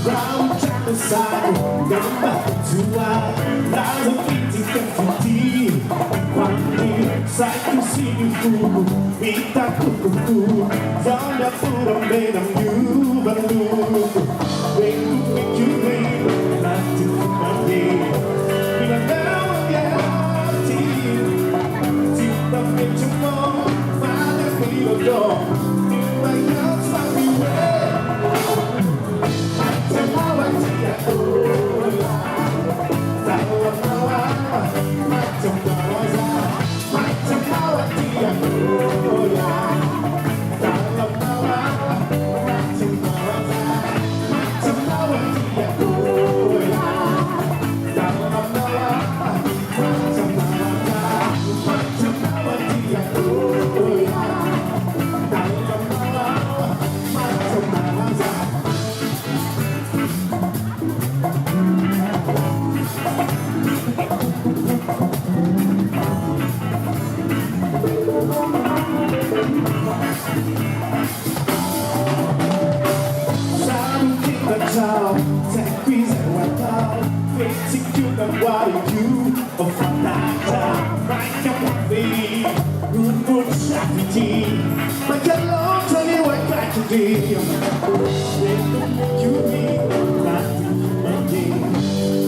Round track aside, never back to why. Lies of eating confetti. Quando sai che si fu, mi ta cucù. Zona pura made of you, but look. Wait to make you wait, not to my day. We don't know reality. To the picture more, find a way to go. My girl's my way. Qui sei guardato, pensi più da guai più, ho fatta vai capire, non conosciati, ma che lontani vuoi cacciati, se non mi chiudi, tanti mangi,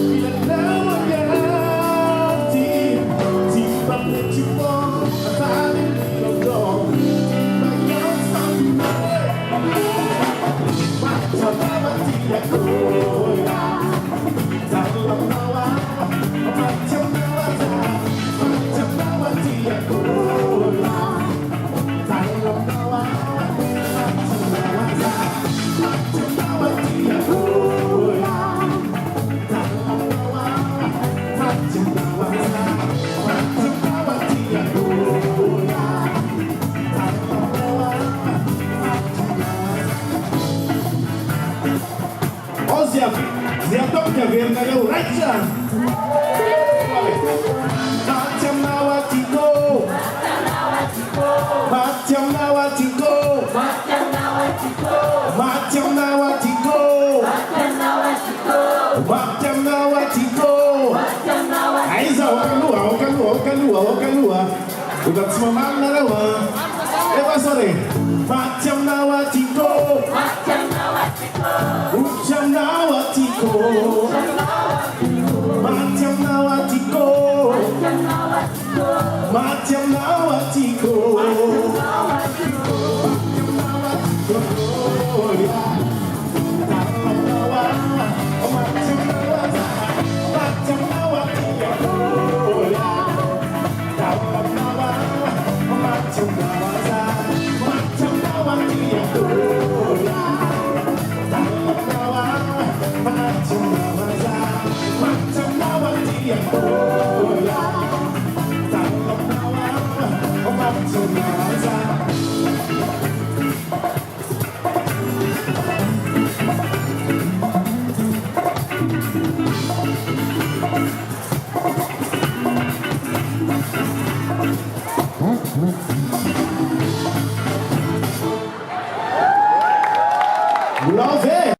mi lasciamo avanti, ti parli ci può, fare il mio ma io non sto più ma tornavati a cuore. Zjadownia wiernego rajca! Matiam nawatiko! Matiam nawatiko! Matiam nawatiko! Matiam nawatiko! Aiza, wakalua. Udah semua mana lawan? Sore. Matiam nawatiko! Matiam nawatiko! Matiam nawatiko! Matiam nawatiko! Love it!